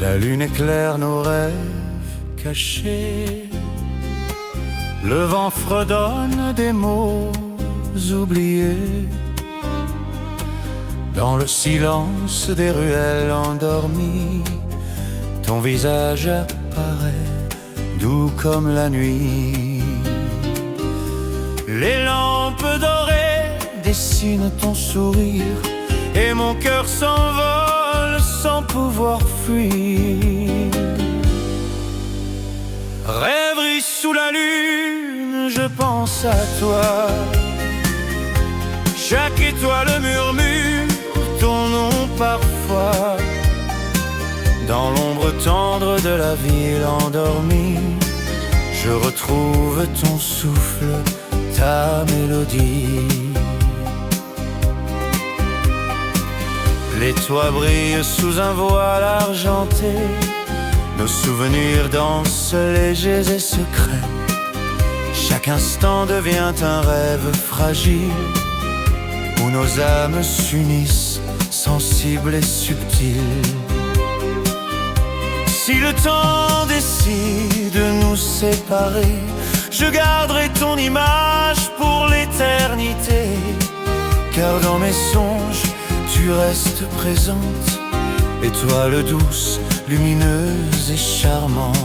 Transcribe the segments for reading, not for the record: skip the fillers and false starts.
La lune éclaire nos rêves cachés. Le vent fredonne des mots oubliés. Dans le silence des ruelles endormies, ton visage apparaît, doux comme la nuit. Les lampes dorées dessinent ton sourire, et mon cœur s'envole sans pouvoir fuir. Rêverie sous la lune, je pense à toi. Chaque étoile murmure ton nom parfois. Dans l'ombre tendre de la ville endormie, je retrouve ton souffle, ta mélodie. Les toits brillent sous un voile argenté. Nos souvenirs dansent légers et secrets. Chaque instant devient un rêve fragile, où nos âmes s'unissent, sensibles et subtiles. Si le temps décide de nous séparer, je garderai ton image pour l'éternité. Car dans mes songes, tu restes présente, étoile douce, lumineuse et charmante.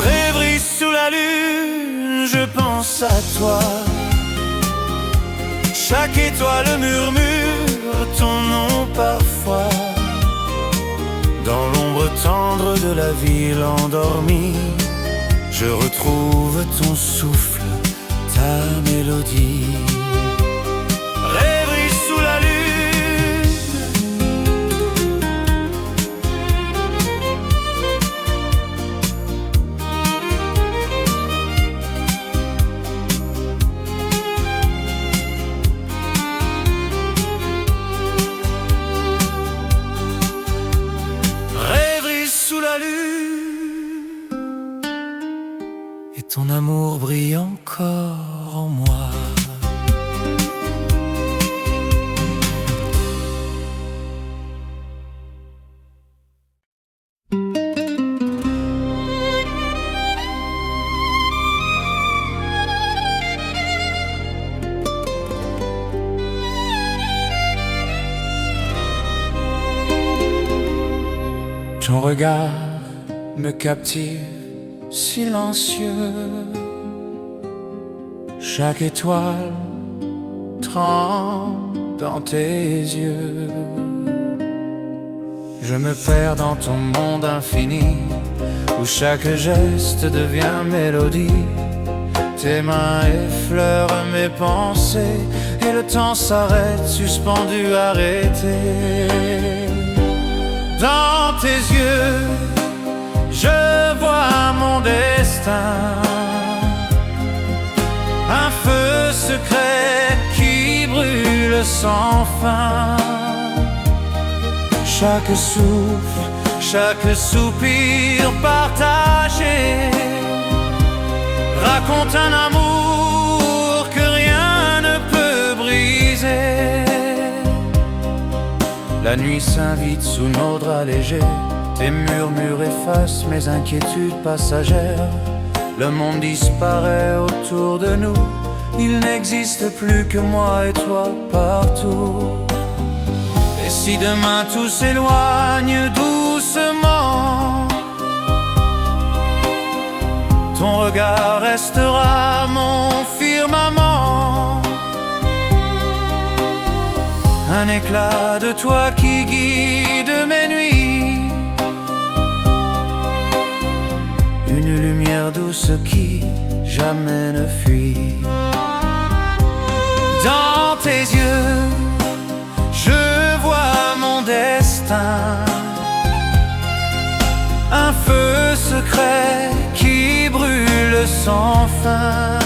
Rêverie sous la lune, je pense à toi. Chaque étoile murmure ton nom parfois. Dans l'ombre tendre de la ville endormie, je retrouve ton souffle, ta mélodie. Rêverie sous la lune. Et ton amour brille encore en moi. Ton regard me captive, silencieux. Chaque étoile tremble dans tes yeux. Je me perds dans ton monde infini, où chaque geste devient mélodie. Tes mains effleurent mes pensées, et le temps s'arrête, suspendu, arrêté. Dans tes yeux, je vois mon destin, un feu secret qui brûle sans fin. Chaque souffle, chaque soupir partagé raconte un amour que rien ne peut briser. La nuit s'invite sous nos draps légers. Tes murmures effacent mes inquiétudes passagères. Le monde disparaît autour de nous. Il n'existe plus que moi et toi partout. Et si demain tout s'éloigne doucement, ton regard restera mon firmament. Un éclat de toi qui guide mes nuits, une lumière douce qui jamais ne fuit. Dans tes yeux, je vois mon destin, un feu secret qui brûle sans fin.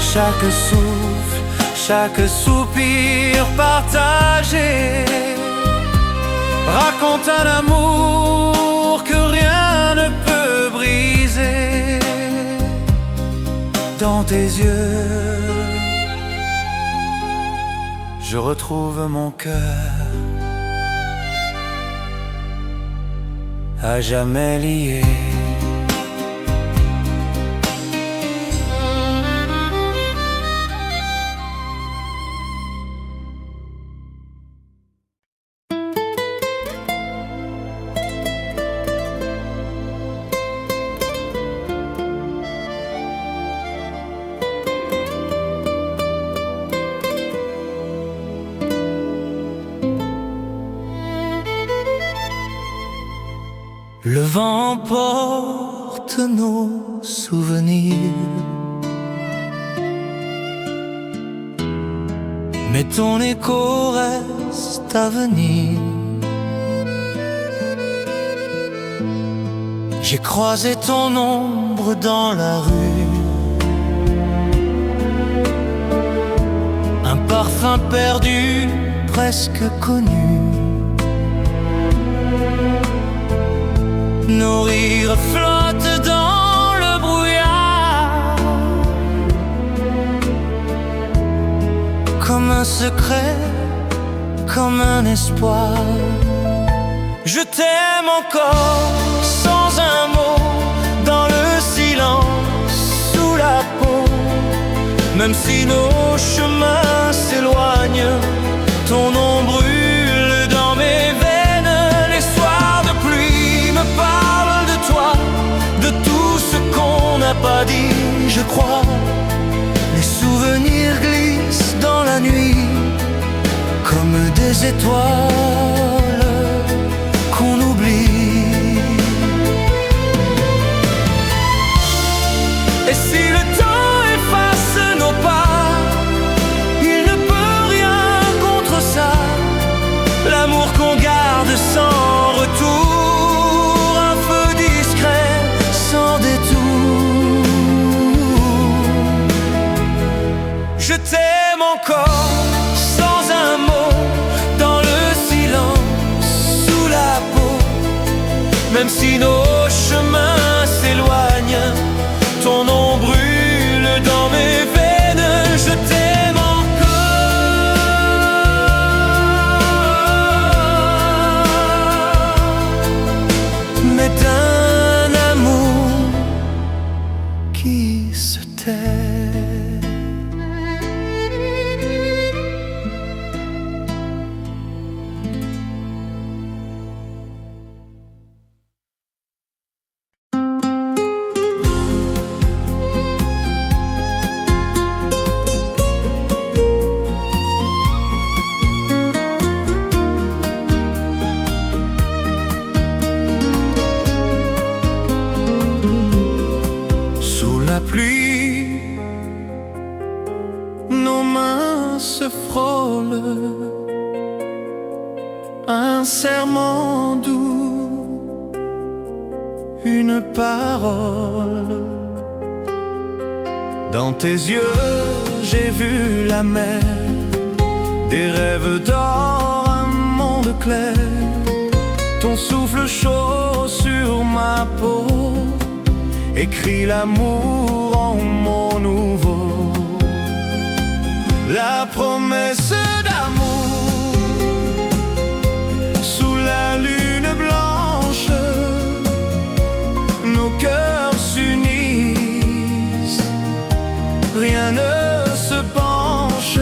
Chaque souffle, chaque soupir partagé raconte un amour que rien ne peut briser. Dans tes yeux, je retrouve mon cœur, à jamais liés. Le vent porte nos souvenirs, mais ton écho reste à venir. J'ai croisé ton ombre dans la rue, un parfum perdu, presque connu. Nos rires flottent dans le brouillard, comme un secret, comme un espoir. Je t'aime encore sans un mot, dans le silence, sous la peau. Même si nos chemins s'éloignent, ton nom brûle dans mes veines. Les soirs de pluie me parlent de toi, de tout ce qu'on n'a pas dit, je crois. Les souvenirs glissent dans la nuit, comme des étoiles qu'on oublie. Et si le temps efface nos pas, il ne peut rien contre ça. L'amour qu'on garde sans retour, un feu discret, sans détour. Je t'aime encore sans un mot, dans le silence, sous la peau. Même si nos chemins s'éloignent, ton nom brûle dans mes veines. Je t'aime encore, mais d'un amour qui se tait. La pluie, nos mains se frôlent, un serment doux, une parole. Dans tes yeux, j'ai vu la mer, des rêves d'or, un monde clair. Ton souffle chaud sur ma peau écrit l'amour en mots nouveaux. La promesse d'amour sous la lune blanche, nos cœurs s'unissent, rien ne se penche,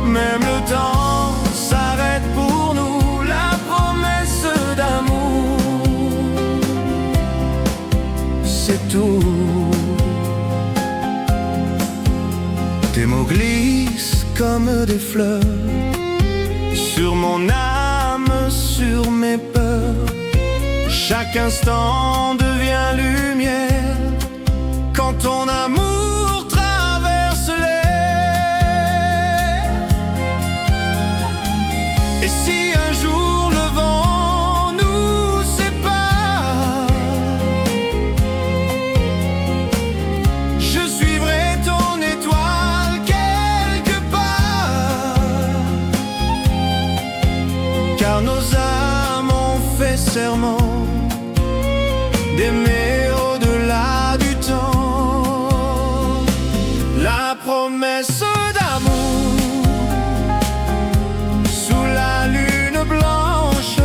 même le temps s'arrête pour nous. La promesse d'amour, c'est tout. Tes mots glissent comme des fleurs sur mon âme, sur mes peurs. Chaque instant devient lumière quand ton amour traverse l'air. Et si un jour le vent nous sépare, je suivrai ton étoile quelque part, car nos âmes ont fait serment d'aimer au-delà du temps. La promesse d'amour sous la lune blanche,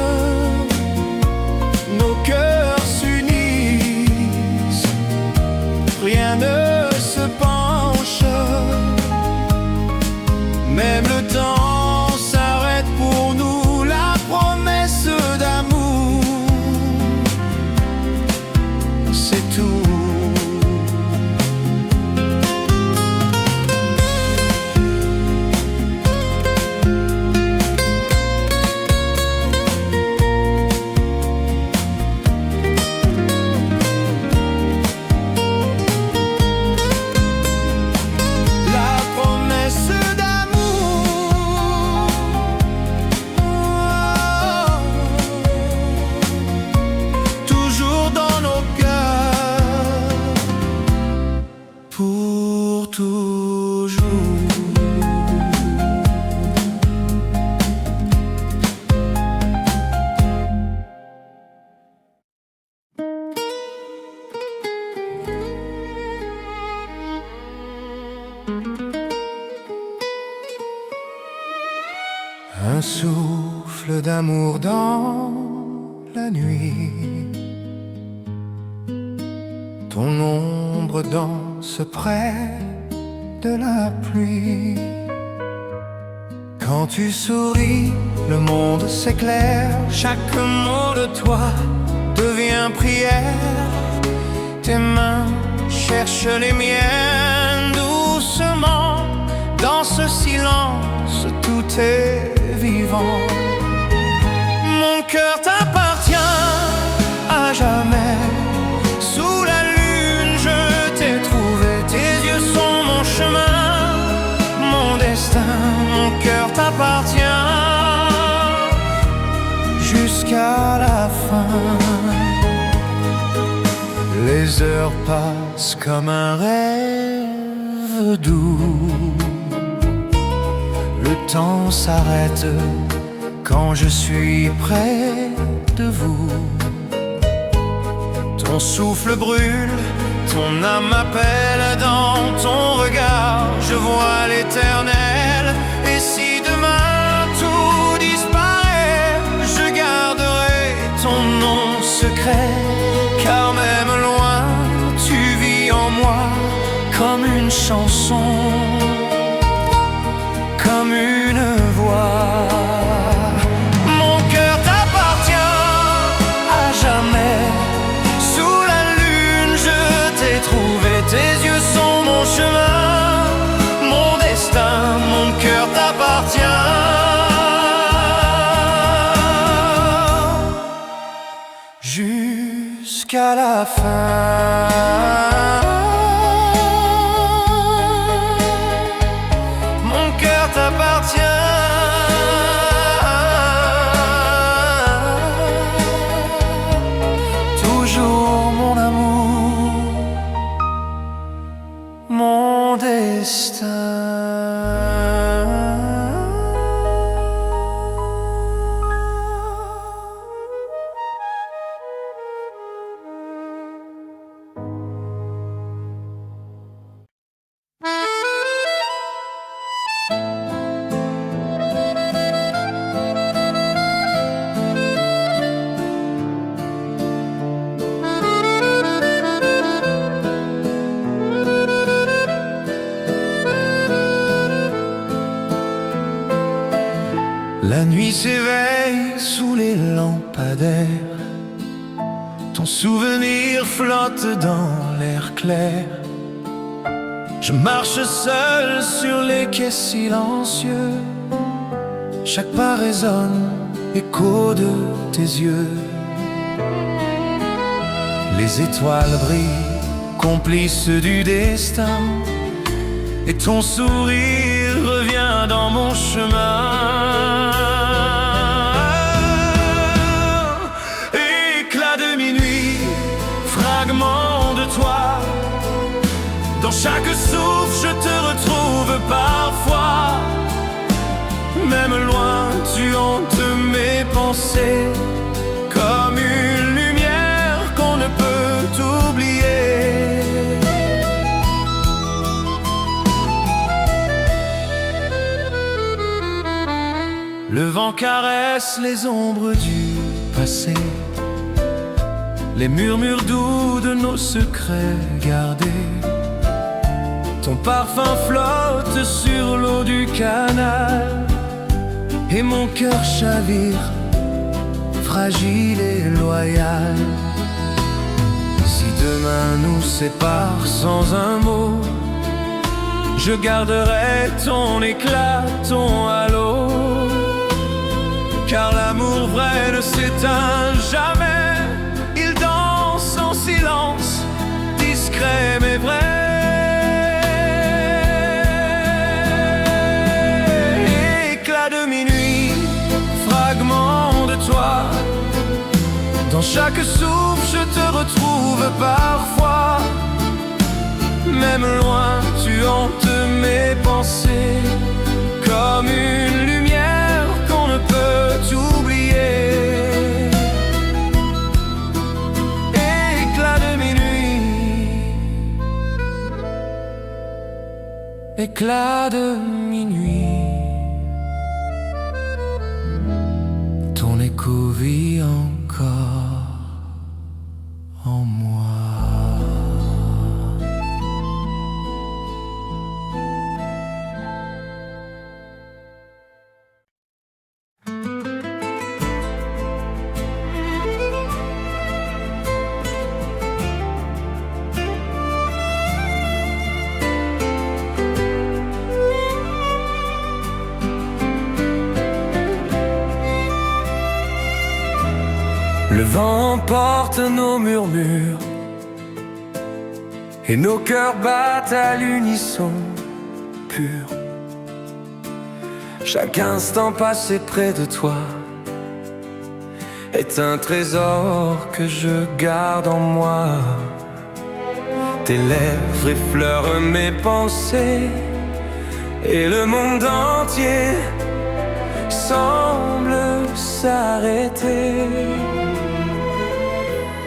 Un souffle d'amour dans la nuit, ton ombre danse près de la pluie. Quand tu souris, le monde s'éclaire. Chaque mot de toi devient prière. Tes mains cherchent les miennes doucement. Dans ce silence, tout est vivant. Mon cœur t'appartient à jamais. Sous la lune, je t'ai trouvé. Tes yeux sont mon chemin, mon destin. Mon cœur t'appartient jusqu'à la fin. Les heures passent comme un rêve doux. Le temps s'arrête quand je suis près de vous. Ton souffle brûle, ton âme m'appelle. Dans ton regard, je vois l'éternel. Et si demain tout disparaît, je garderai ton nom secret. Car même loin, tu vis en moi comme une chanson, comme une voix. Mon cœur t'appartient à jamais. Sous la lune, je t'ai trouvé. Tes yeux sont mon chemin, mon destin. Mon cœur t'appartient jusqu'à la fin. Mon cœur t'appartient toujours, mon amour, mon destin. La nuit s'éveille sous les lampadaires. Ton souvenir flotte dans l'air clair. Je marche seul sur les quais silencieux. Chaque pas résonne, écho de tes yeux. Les étoiles brillent, complices du destin. Et ton sourire revient dans mon chemin. Éclat de minuit, fragment de toi. Dans chaque souffle, je te retrouve parfois. Même loin, tu hantes mes pensées. Comme une lumière qu'on ne peut oublier. Le vent caresse les ombres du passé, les murmures doux de nos secrets gardés. Ton parfum flotte sur l'eau du canal, et mon cœur chavire, fragile et loyal. Si demain nous sépare sans un mot, je garderai ton éclat, ton halo. Car l'amour vrai ne s'éteint jamais. Il danse en silence, discret mais vrai. Éclat de minuit, fragment de toi. Dans chaque souffle, je te retrouve parfois. Même loin, tu hantes mes pensées. Comme une lumière qu'on ne peut oublier. Éclat de minuit, éclat de minuit. ton écho vit encore en moi. Le vent emporte nos murmures et nos cœurs battent à l'unisson pur. Chaque instant passé près de toi est un trésor que je garde en moi. Tes lèvres effleurent mes pensées et le monde entier semble s'arrêter.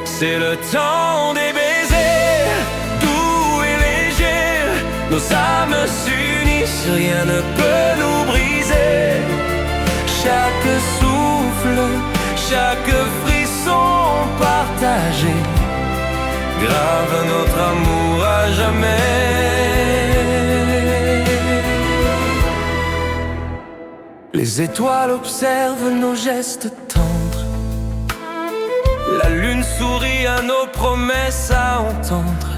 C'est le temps des baisers, doux et légers. Nos âmes s'unissent, rien ne peut nous briser. Chaque souffle, chaque frisson partagé grave notre amour à jamais. Les étoiles observent nos gestes tendres. La lune sourit à nos promesses à entendre.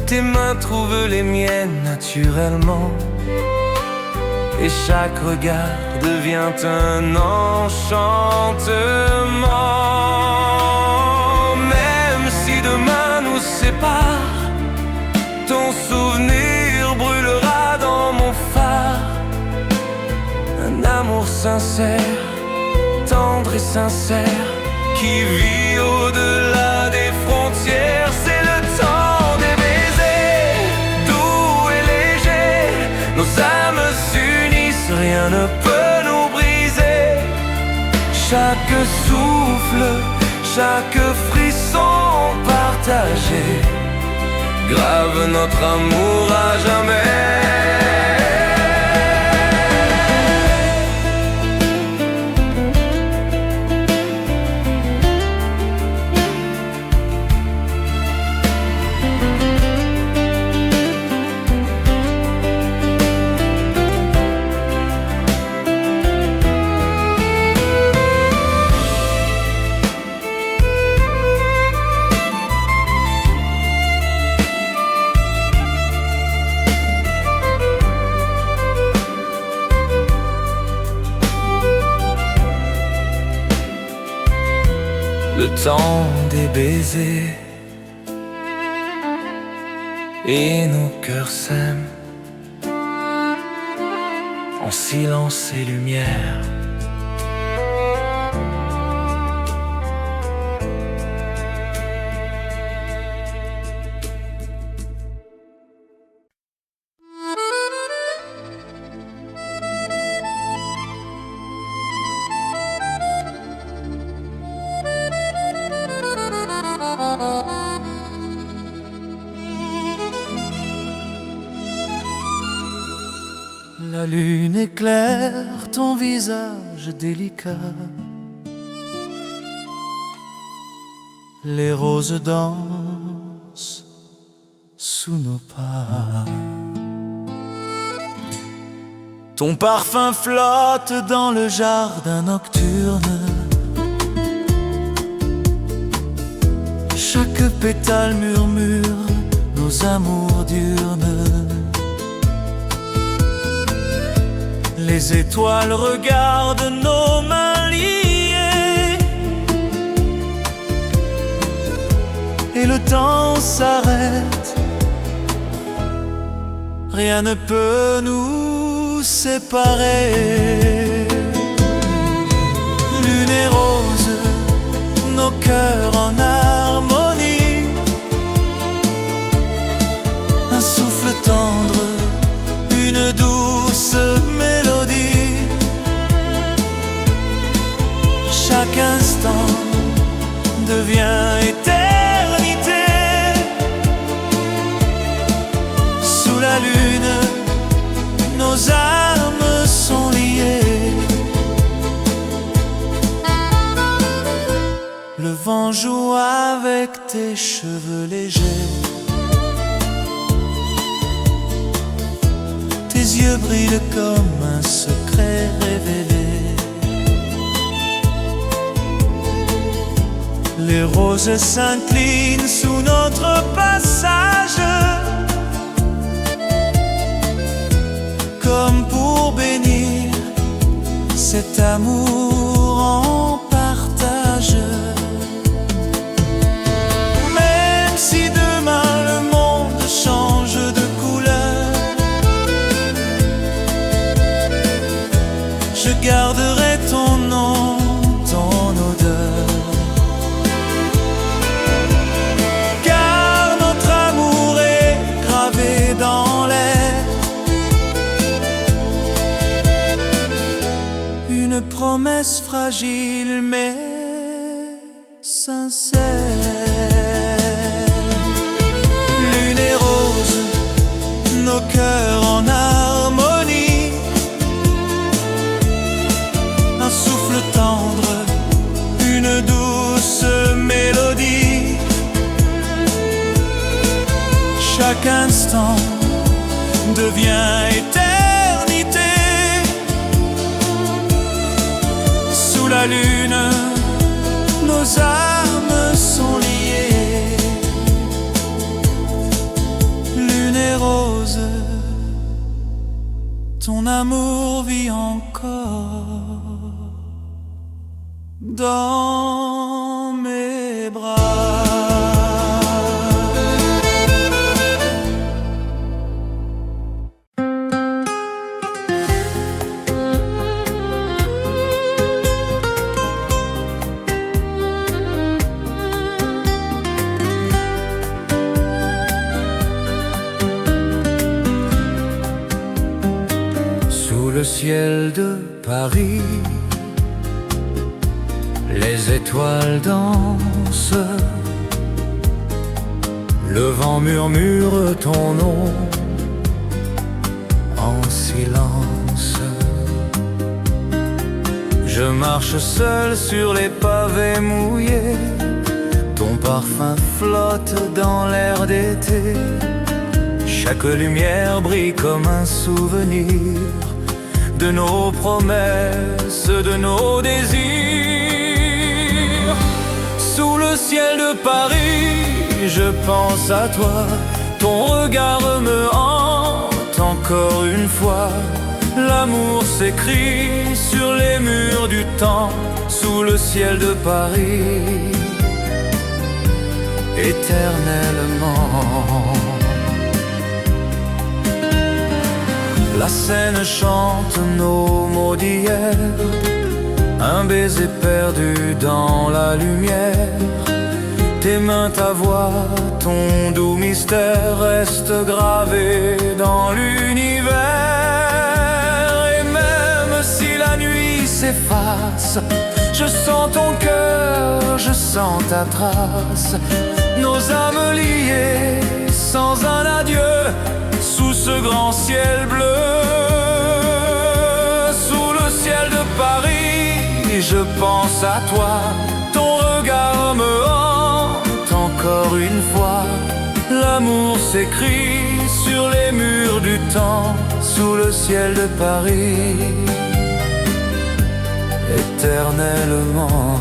Tes mains trouvent les miennes naturellement, et chaque regard devient un enchantement. Même si demain nous sépare, ton souvenir brûlera dans mon phare. Un amour sincère, tendre et sincère, qui vit au-delà des frontières. C'est le temps des baisers, doux et légers. Nos âmes s'unissent, rien ne peut nous briser. Chaque souffle, chaque frisson partagé grave notre amour à jamais. Le temps des baisers et nos cœurs s'aiment en silence et lumière. La lune éclaire ton visage délicat. Les roses dansent sous nos pas. Ton parfum flotte dans le jardin nocturne. Chaque pétale murmure nos amours diurnes. Les étoiles regardent nos mains liées, et le temps s'arrête. Rien ne peut nous séparer. Lune et rose, nos cœurs en harmonie. Un souffle tendre, une douce mélodie. Chaque instant devient éternité. Sous la lune, nos âmes sont liées. tes cheveux légers. Tes yeux brillent comme un secret révélé. Les roses s'inclinent sous notre passage, comme pour bénir cet amour en partage. Même si demain le monde change de couleur, je garderai ton nom, ton odeur. Car notre amour est gravé dans l'air, une promesse fragile mais sincère. Lune et rose, nos cœurs en harmonie, un souffle tendre, une douce mélodie. Chaque instant devient éternité. Sous la lune, nos âmes sont liées. Lune et rose, ton amour vit encore dans mes bras. Sous le ciel de Paris, les étoiles dansent, le vent murmure ton nom en silence. Je marche seul sur les pavés mouillés, ton parfum flotte dans l'air d'été. Chaque lumière brille comme un souvenir de nos promesses, de nos désirs. Sous le ciel de Paris, je pense à toi. Ton regard me hante encore une fois. L'amour s'écrit sur les murs du temps. Sous le ciel de Paris, éternellement. La Seine chante nos mots d'hier, un baiser perdu dans la lumière. Tes mains, ta voix, ton doux mystère restent gravés dans l'univers. Et même si la nuit s'efface, je sens ton cœur, je sens ta trace. Nos âmes liées sans un adieu, sous ce grand ciel bleu. Sous le ciel de Paris, je pense à toi. Ton regard me hante encore une fois. L'amour s'écrit sur les murs du temps. Sous le ciel de Paris, éternellement.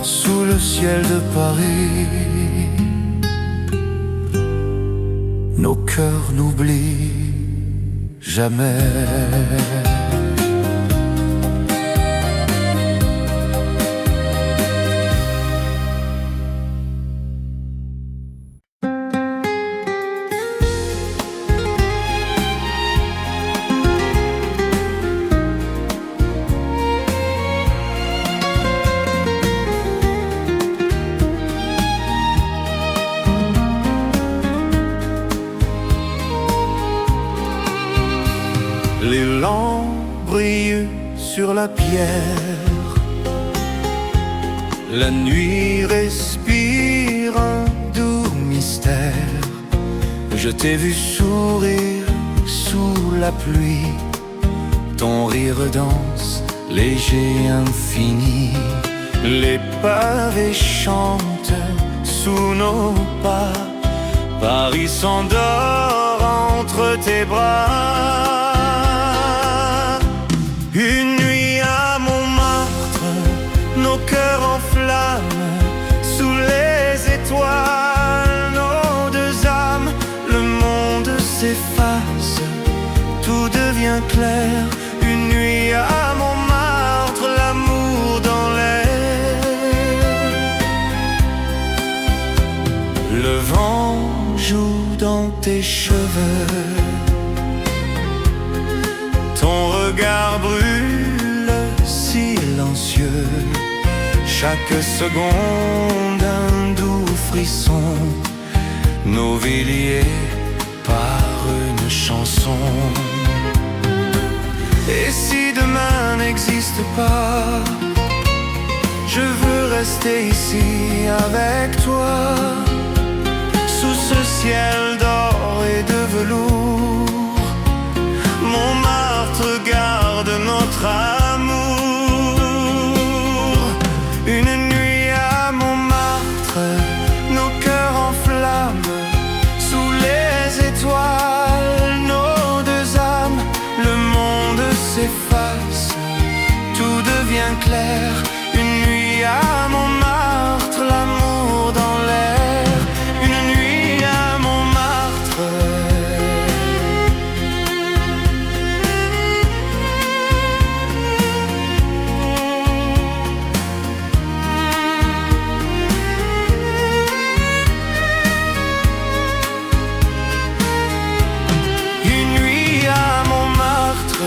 Sous le ciel de Paris, nos cœurs n'oublient jamais. Les lampes brillent sur la pierre, la nuit respire un doux mystère. Je t'ai vu sourire sous la pluie, ton rire danse léger, infini. Les pavés chantent sous nos pas, Paris s'endort entre tes bras. Une nuit à Montmartre, nos cœurs en flammes, sous les étoiles, nos deux âmes. Le monde s'efface, tout devient clair. Une nuit à Montmartre, l'amour dans l'air. Le vent joue dans tes cheveux, ton regard brûle silencieux. Chaque seconde un doux frisson, nos vies liées par une chanson. Et si demain n'existe pas, je veux rester ici avec toi, sous ce ciel d'or et de velours. Montmartre garde notre amour. Une nuit à Montmartre, nos cœurs en flammes, sous les étoiles, nos deux âmes. Le monde s'efface, tout devient clair. Une nuit à Montmartre, l'amour dans l'air. Une nuit à Montmartre. Une nuit à Montmartre.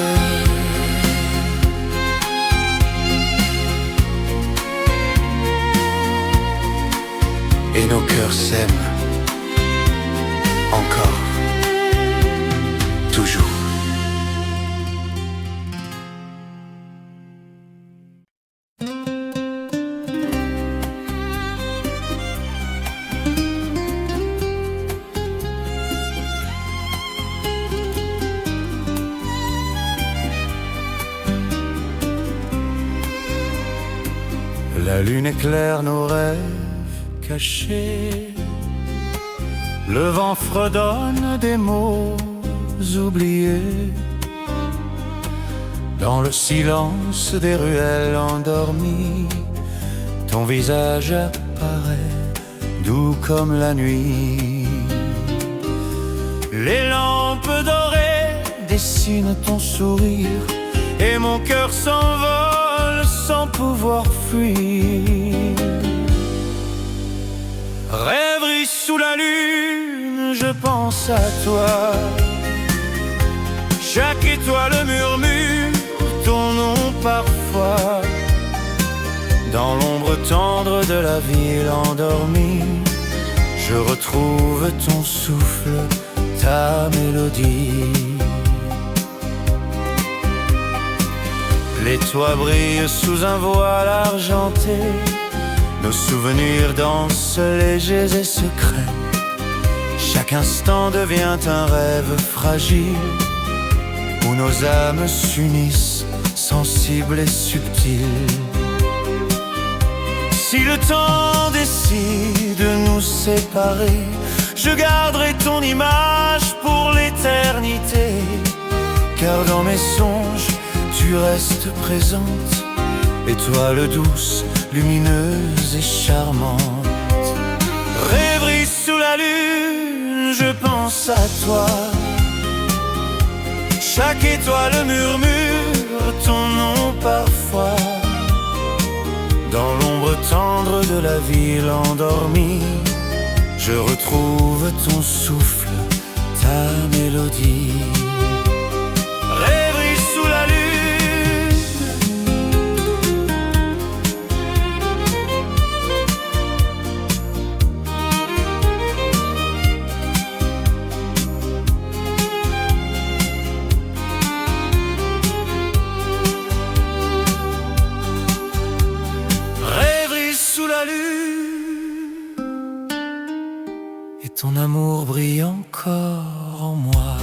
Et nos cœurs s'aiment encore, toujours. La lune éclaire nos rêves cachés, le vent fredonne des mots oubliés. Dans le silence des ruelles endormies, ton visage apparaît doux comme la nuit. Les lampes dorées dessinent ton sourire, et mon cœur s'envole sans pouvoir fuir. Rêverie sous la lune, je pense à toi. Chaque étoile murmure ton nom parfois. Dans l'ombre tendre de la ville endormie, je retrouve ton souffle, ta mélodie. Les toits brillent sous un voile argenté, nos souvenirs dansent légers et secrets. Chaque instant devient un rêve fragile, où nos âmes s'unissent, sensibles et subtiles. Si le temps décide de nous séparer, je garderai ton image pour l'éternité. Car dans mes songes, tu restes présente, étoile douce, lumineuse et charmante. Rêverie sous la lune, je pense à toi. Chaque étoile murmure ton nom parfois. Dans l'ombre tendre de la ville endormie, je retrouve ton souffle, ta mélodie. Rêverie sous la lune. Et ton amour brille encore en moi.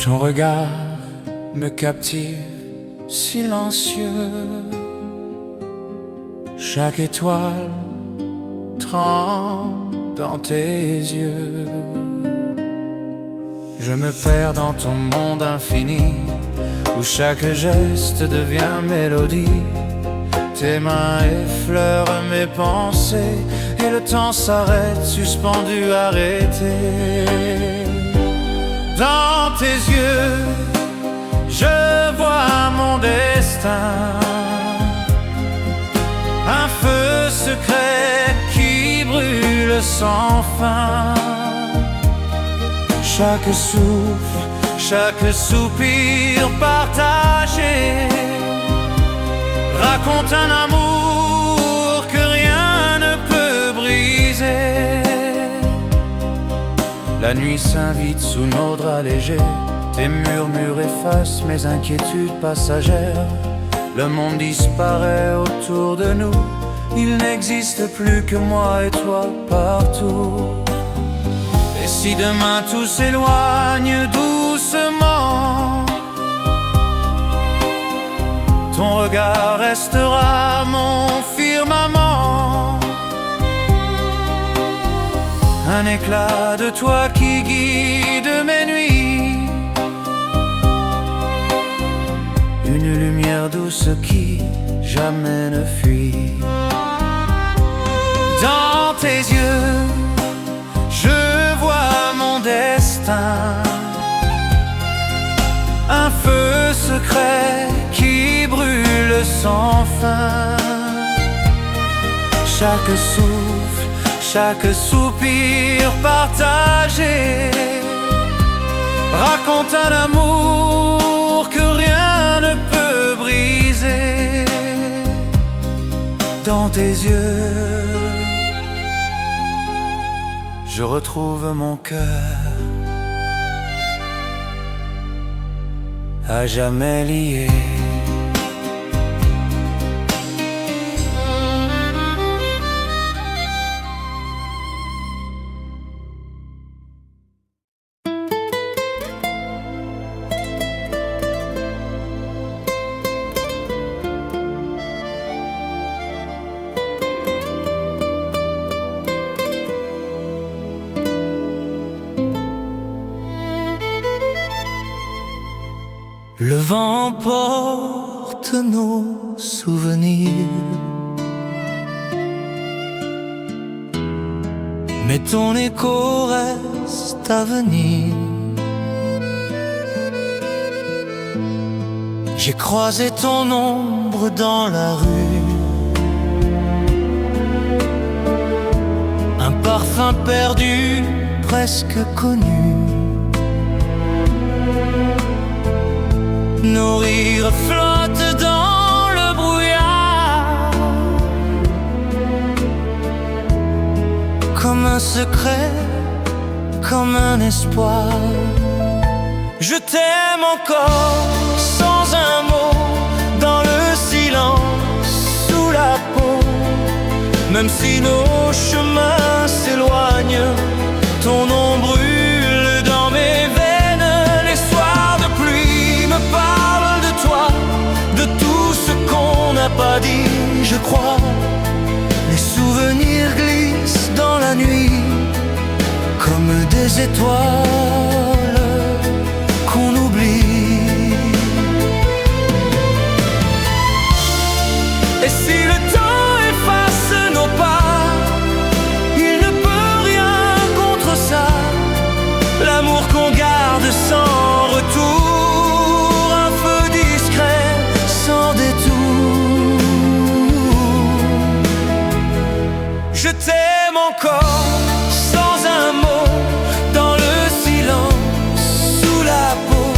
Ton regard me captive, silencieux. Chaque étoile tremble dans tes yeux. Je me perds dans ton monde infini, où chaque geste devient mélodie. Tes mains effleurent mes pensées, et le temps s'arrête, suspendu, arrêté. Dans tes yeux, je vois mon destin, un feu secret qui brûle sans fin. Chaque souffle, chaque soupir partagé raconte un amour que rien ne peut briser. La nuit s'invite sous nos draps légers, tes murmures effacent mes inquiétudes passagères. Le monde disparaît autour de nous, il n'existe plus que moi et toi partout. Et si demain tout s'éloigne doucement, ton regard restera mon firmament. Un éclat de toi qui guide mes nuits, une lumière douce qui jamais ne fuit. Dans tes yeux, je vois mon destin, un feu secret qui brûle sans fin. Chaque souffle, chaque soupir partagé raconte un amour que rien ne peut briser. Dans tes yeux, je retrouve mon cœur, à jamais lié. Le vent porte nos souvenirs, mais ton écho reste à venir. J'ai croisé ton ombre dans la rue, un parfum perdu, presque connu. Nos rires flottent dans le brouillard, comme un secret, comme un espoir. Je t'aime encore sans un mot, dans le silence, sous la peau. Même si nos chemins s'éloignent, ton nom brûle dans mes veines. Les soirs de pluie me parlent de toi, de tout ce qu'on n'a pas dit, je crois. Les souvenirs glissent dans la nuit, comme des étoiles qu'on oublie. Et si le temps efface nos pas, il ne peut rien contre ça. L'amour qu'on garde sans retour, un feu discret sans détour. Je t'aime encore sans un mot, dans le silence, sous la peau.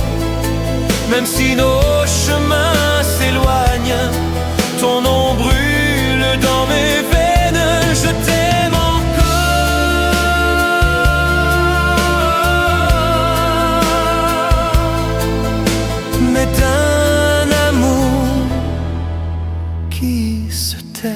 Même si nos chemins s'éloignent, ton nom brûle dans mes veines. Je t'aime encore, mais d'un amour qui se tait.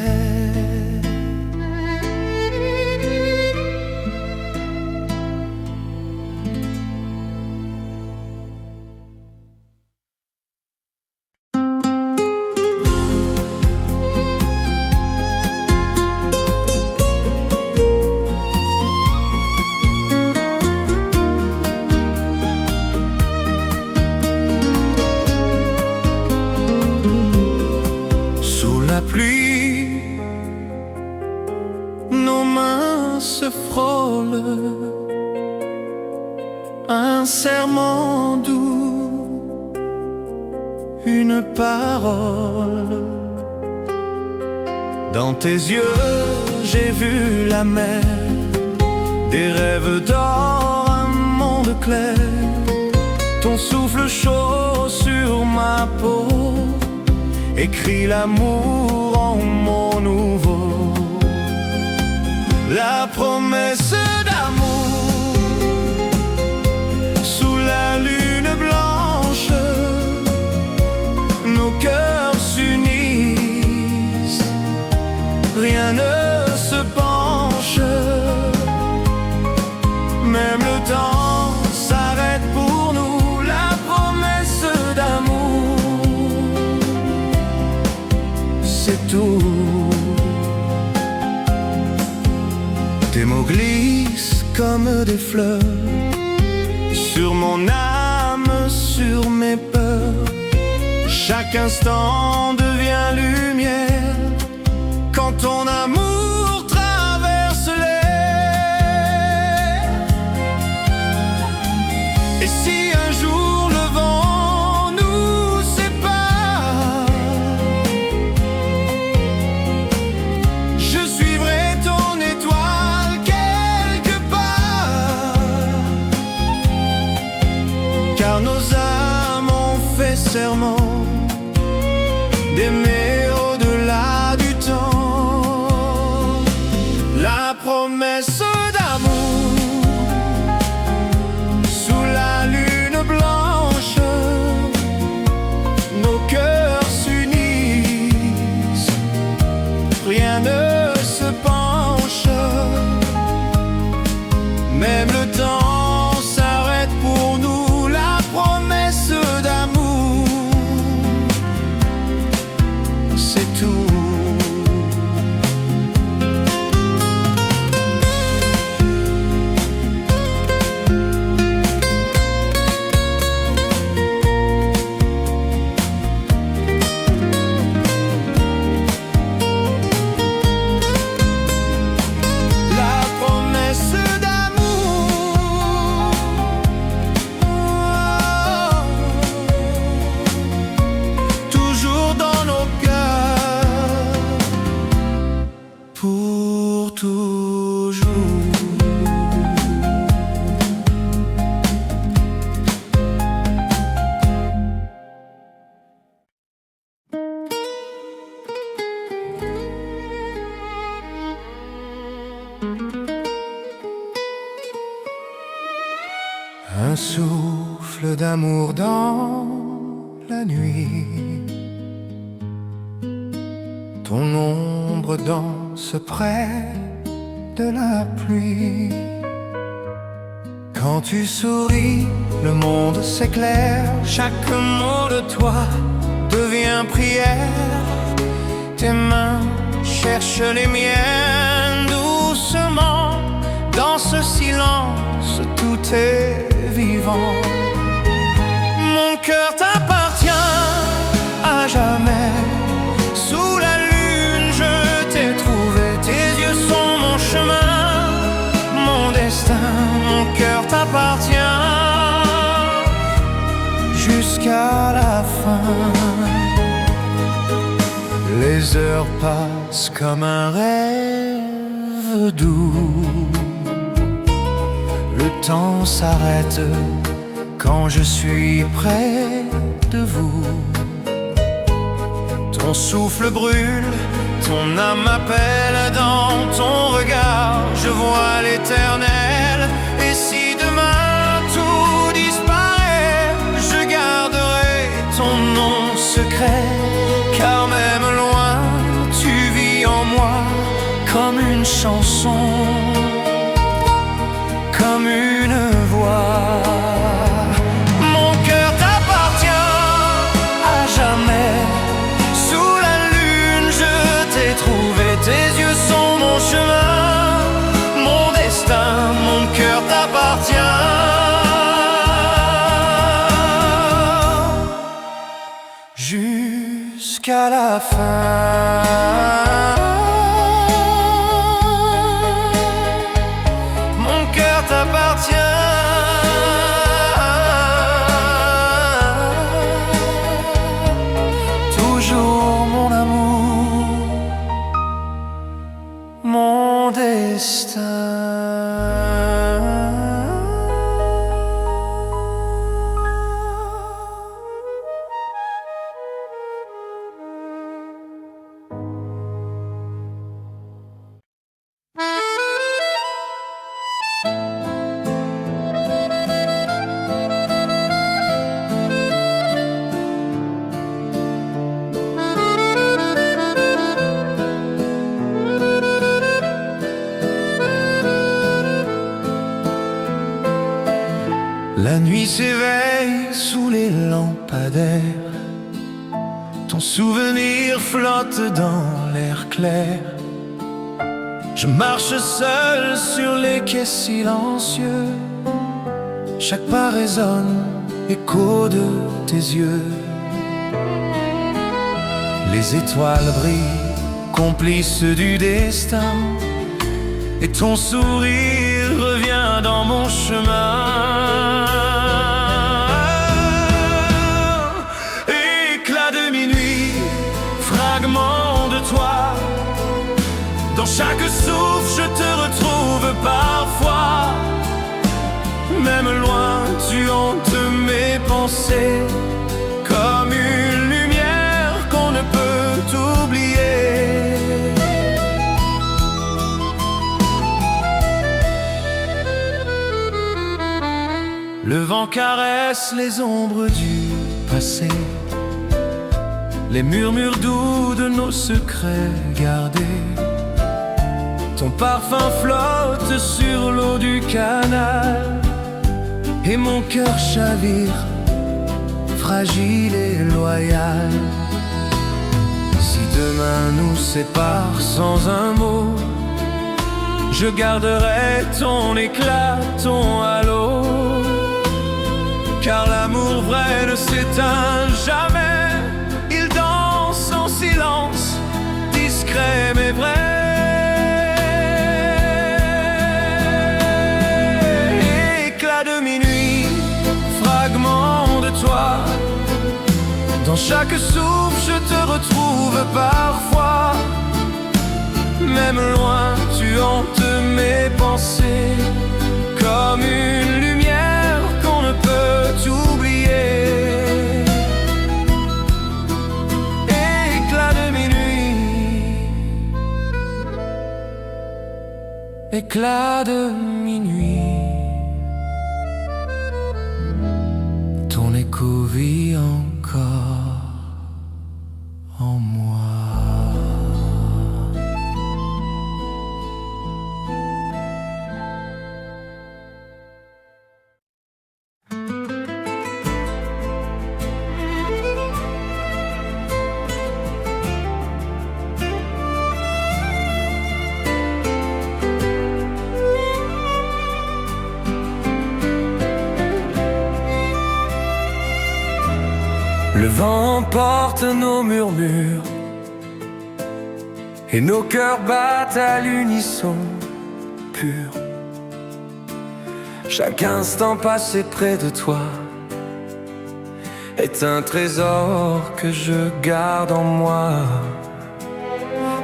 se frôlent, un serment doux, une parole. Dans tes yeux, j'ai vu la mer, des rêves d'or, un monde clair. Ton souffle chaud sur ma peau écrit l'amour en mots nouveaux. La promesse d'amour sous la lune blanche, nos cœurs s'unissent, rien ne se penche, même le temps s'arrête pour nous. La promesse d'amour, c'est tout. Tes mots glissent comme des fleurs sur mon âme, sur mes peurs. Chaque instant devient lumière quand ton amour traverse l'air. Et si un jour le vent nous sépare, je suivrai ton étoile quelque part, car nos âmes ont fait serment d'aimer au-delà du temps. La promesse d'amour sous la lune blanche, nos cœurs s'unissent, rien ne se penche, même le temps s'arrête pour nous. La promesse d'amour, c'est tout. La promesse d'amour, toujours dans nos cœurs, pour toujours. Un souffle d'amour dans la nuit, ton ombre danse près de la pluie. Quand tu souris, le monde s'éclaire, chaque mot de toi devient prière. Tes mains cherchent les miennes doucement, dans ce silence tout est vivant. Mon cœur t'appartient à jamais. Sous la lune je t'ai trouvé, tes yeux sont mon chemin, mon destin. Mon cœur t'appartient jusqu'à la fin. Les heures passent comme un rêve doux. Le temps s'arrête quand je suis près de vous. Ton souffle brûle, ton âme m'appelle, dans ton regard je vois l'éternel. Et si demain tout disparaît, je garderai ton nom secret, car même loin tu vis en moi comme une chanson, comme une voix. Mon cœur t'appartient à jamais. Sous la lune je t'ai trouvé, tes yeux sont mon chemin, mon destin. Mon cœur t'appartient jusqu'à la fin. t'appartient. Toujours mon amour, mon destin. La nuit s'éveille sous les lampadaires, ton souvenir flotte dans l'air clair. Je marche seul sur les quais silencieux, chaque pas résonne, écho de tes yeux. Les étoiles brillent, complices du destin, et ton sourire revient dans mon chemin. Éclat de minuit, fragment de toi, dans chaque souffle je te retrouve parfois. Même loin tu hantes mes pensées, comme une lumière qu'on ne peut oublier. Le vent caresse les ombres du passé, les murmures doux de nos secrets gardés. Ton parfum flotte sur l'eau du canal, et mon cœur chavire, fragile et loyal. Si demain nous sépare sans un mot, je garderai ton éclat, ton halo. Car l'amour vrai ne s'éteint jamais, il danse en silence, discret mais vrai. Éclat de minuit, fragment de toi, dans chaque souffle je te retrouve parfois. Même loin tu hantes mes pensées, comme une lumière qu'on ne peut oublier. Éclat de minuit, éclat de minuit, ton écho vit encore en moi. Le vent emporte nos murmures, et nos cœurs battent à l'unisson pur. Chaque instant passé près de toi est un trésor que je garde en moi.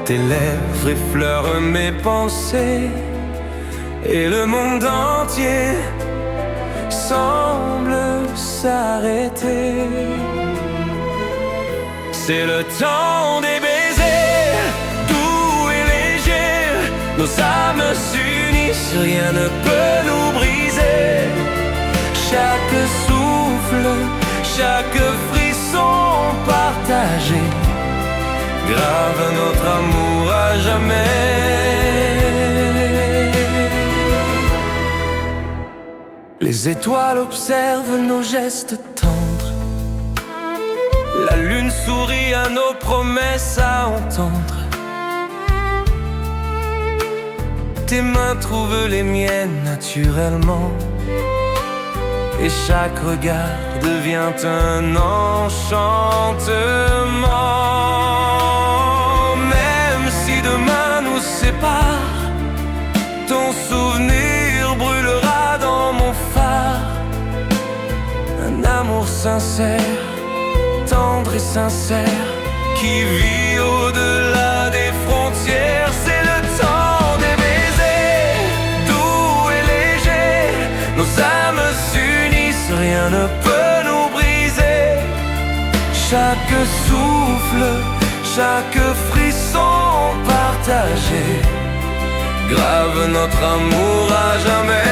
Tes lèvres effleurent mes pensées, et le monde entier semble s'arrêter. C'est le temps des baisers, doux et légers. Nos âmes s'unissent, rien ne peut nous briser. Chaque souffle, chaque frisson partagé grave notre amour à jamais. Les étoiles observent nos gestes tendres, la lune sourit à nos promesses à entendre. Tes mains trouvent les miennes naturellement, et chaque regard devient un enchantement. Même si demain nous sépare, ton souvenir brûlera sincère, tendre et sincère, qui vit au-delà des frontières. C'est le temps des baisers, doux et légers. Nos âmes s'unissent, rien ne peut nous briser. Chaque souffle, chaque frisson partagé grave notre amour à jamais.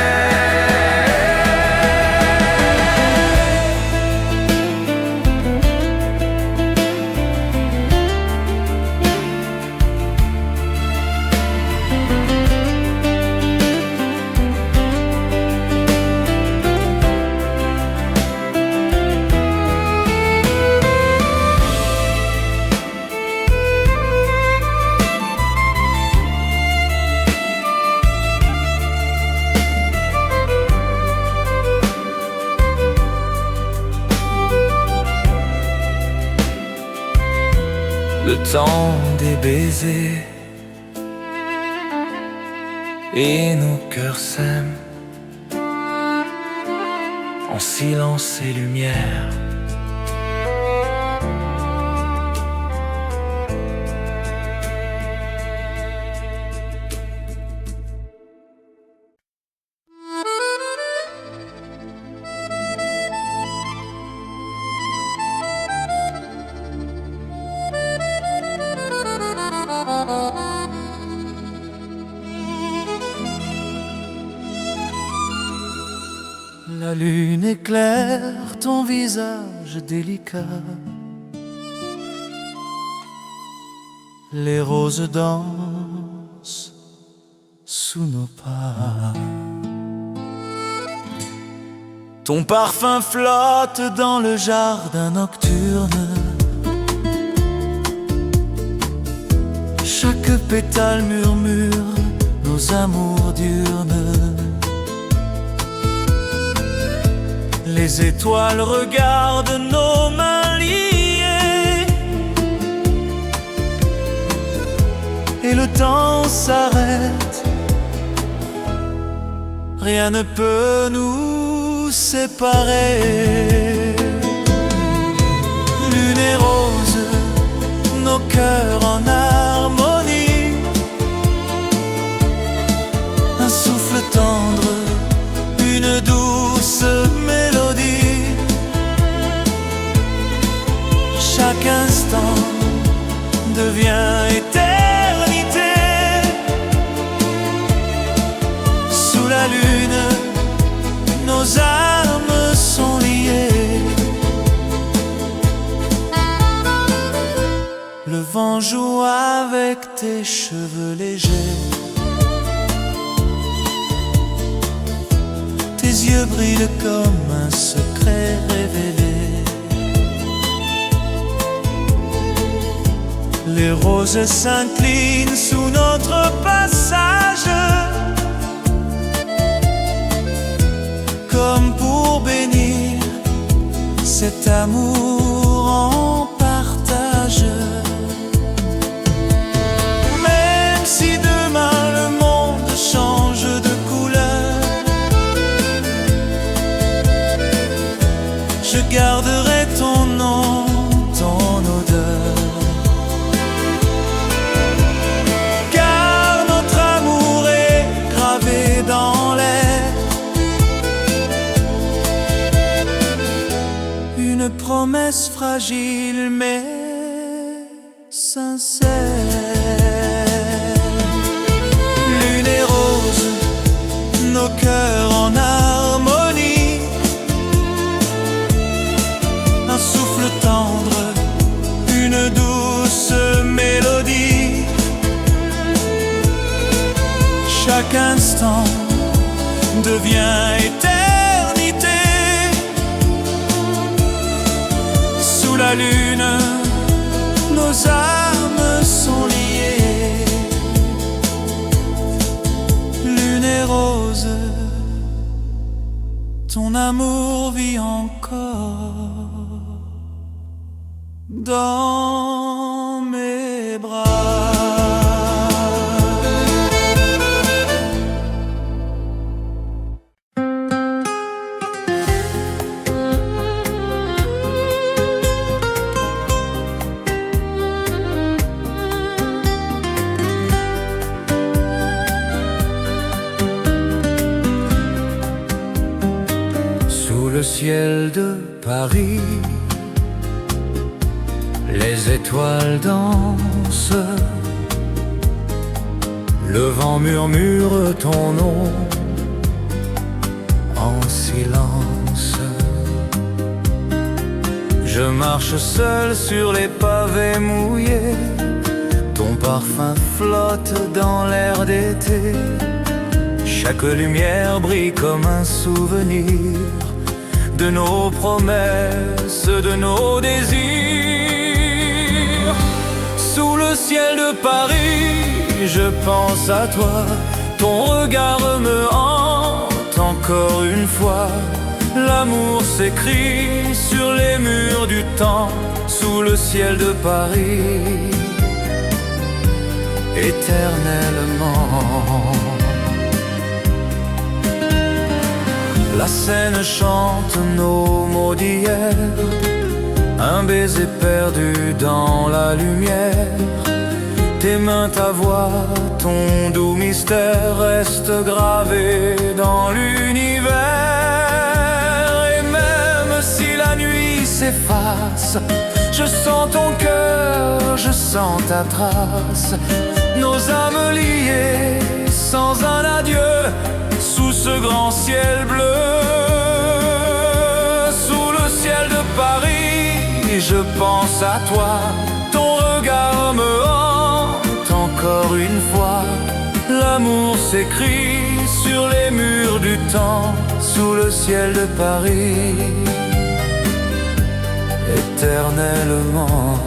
Le temps des baisers et nos cœurs s'aiment en silence et lumière. La lune éclaire ton visage délicat. Les roses dansent sous nos pas. Ton parfum flotte dans le jardin nocturne. Chaque pétale murmure nos amours diurnes. Les étoiles regardent nos mains liées et le temps s'arrête. Rien ne peut nous séparer. Lune et rose, nos cœurs en harmonie. Un souffle tendre, une douce mélodie. Chaque instant devient éternité. Sous la lune, nos âmes sont liées. Le vent joue avec tes cheveux légers. Tes yeux brillent comme un secret révélé. Les roses s'inclinent sous notre passage, comme pour bénir cet amour en partage. Même si demain le monde change de couleur, je garderai ton nom, ton odeur. Car notre amour est gravé dans l'air. Une promesse fragile mais sincère. Lune et rose, nos cœurs en harmonie. Un souffle tendre, une douce mélodie. Chaque instant devient éternité. Sous la lune, nos âmes sont liées. Lune et rose, ton amour vit encore dans mes bras. le ciel de Paris, les étoiles dansent, le vent murmure ton nom en silence. Je marche seul sur les pavés mouillés, ton parfum flotte dans l'air d'été. Chaque lumière brille comme un souvenir de nos promesses, de nos désirs. Sous le ciel de Paris, je pense à toi, ton regard me hante encore une fois. L'amour s'écrit sur les murs du temps, sous le ciel de Paris, éternellement. La Seine chante nos mots d'hier, un baiser perdu dans la lumière. Tes mains, ta voix, ton doux mystère restent gravés dans l'univers. Et même si la nuit s'efface, je sens ton cœur, je sens ta trace. Nos âmes liées sans un adieu, sous ce grand ciel bleu. Sous le ciel de Paris, je pense à toi, ton regard me hante encore une fois. L'amour s'écrit sur les murs du temps, sous le ciel de Paris, éternellement.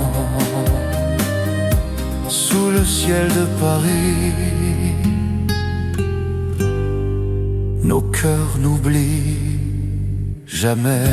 Sous le ciel de Paris, nos cœurs n'oublient jamais.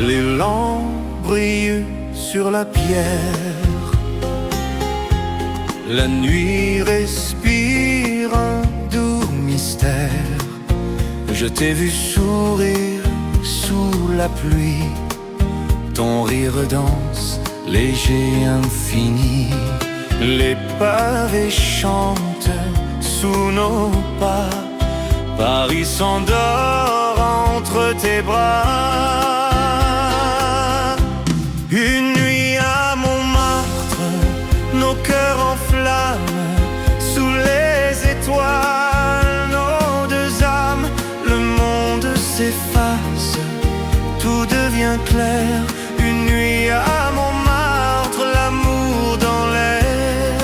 Les lampes brillent sur la pierre, la nuit respire un doux mystère. Je t'ai vu sourire sous la pluie, ton rire danse, léger, infini. Les pavés chantent sous nos pas, Paris s'endort entre tes bras. Une nuit à Montmartre, nos cœurs en flammes, sous les étoiles, nos deux âmes. Le monde s'efface, tout devient clair. Une nuit à Montmartre, l'amour dans l'air.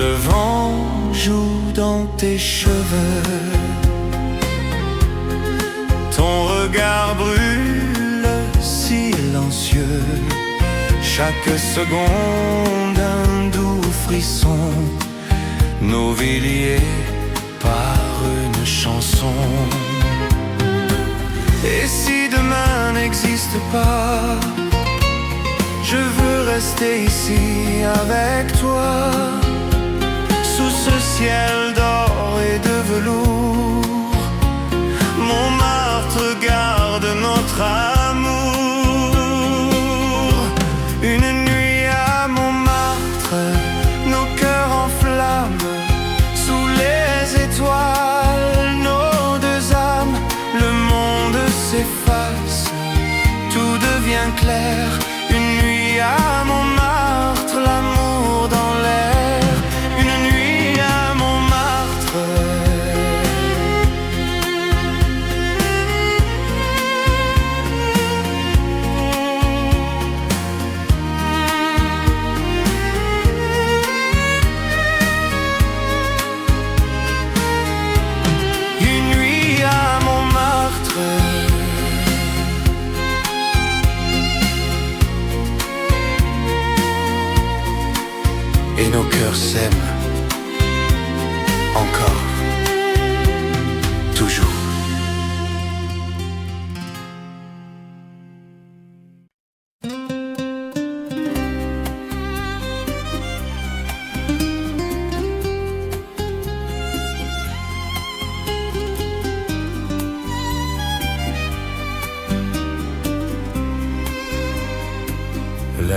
Le vent joue dans tes cheveux, ton regard brûle silencieux. Chaque seconde un doux frisson, nos vies liées par une chanson. Et si demain n'existe pas, je veux rester ici avec toi, sous ce ciel d'or et de velours. Montmartre garde notre amour. Une nuit à Montmartre, nos cœurs en flammes, sous les étoiles, nos deux âmes. Le monde s'efface, tout devient clair. Une nuit à Montmartre, l'amour dans l'air. Une nuit à Montmartre. Et nos cœurs s'aiment encore, toujours.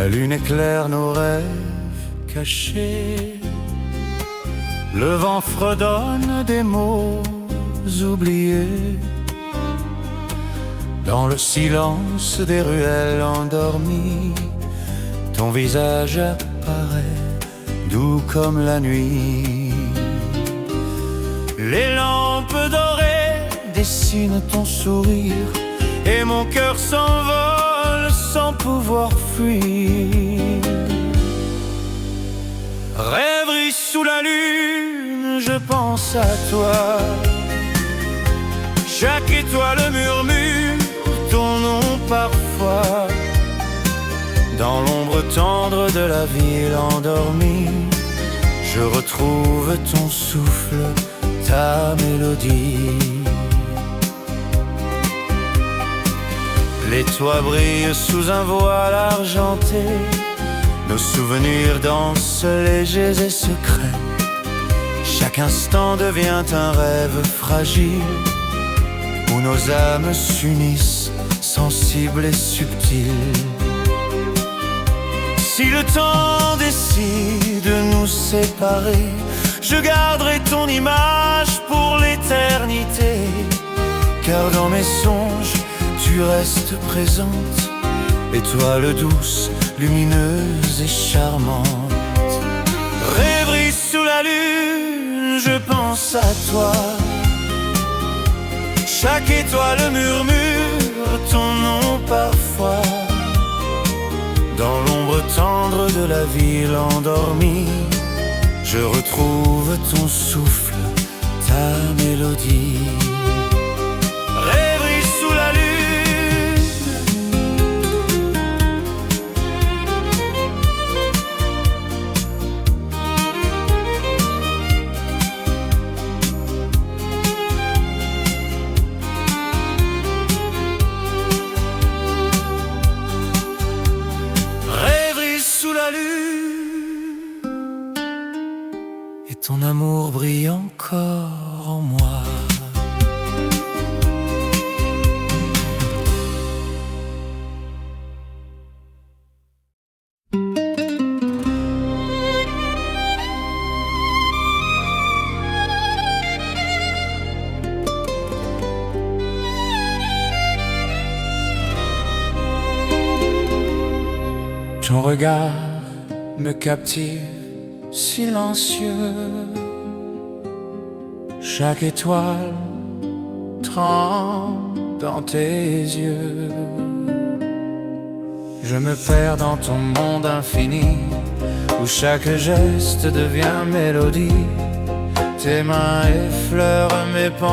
La lune éclaire nos rêves cachés, le vent fredonne des mots oubliés. Dans le silence des ruelles endormies, ton visage apparaît doux comme la nuit. Les lampes dorées dessinent ton sourire et mon cœur s'envole sans pouvoir fuir. Rêverie sous la lune, je pense à toi. Chaque étoile murmure ton nom parfois. Dans l'ombre tendre de la ville endormie, je retrouve ton souffle, ta mélodie. Les toits brillent sous un voile argenté, nos souvenirs dansent légers et secrets. Chaque instant devient un rêve fragile, où nos âmes s'unissent, sensibles et subtiles. Si le temps décide de nous séparer, je garderai ton image pour l'éternité. Car dans mes songes, tu restes présente, étoile douce, lumineuse et charmante. Rêverie sous la lune, je pense à toi. Chaque étoile murmure ton nom parfois. Dans l'ombre tendre de la ville endormie, je retrouve ton souffle, ta mélodie. Rêverie sous la lune. Et ton amour brille encore en moi. Ton regard me captive, silencieux. Chaque étoile tremble dans tes yeux. Je me perds dans ton monde infini, où chaque geste devient mélodie. Tes mains effleurent mes pensées.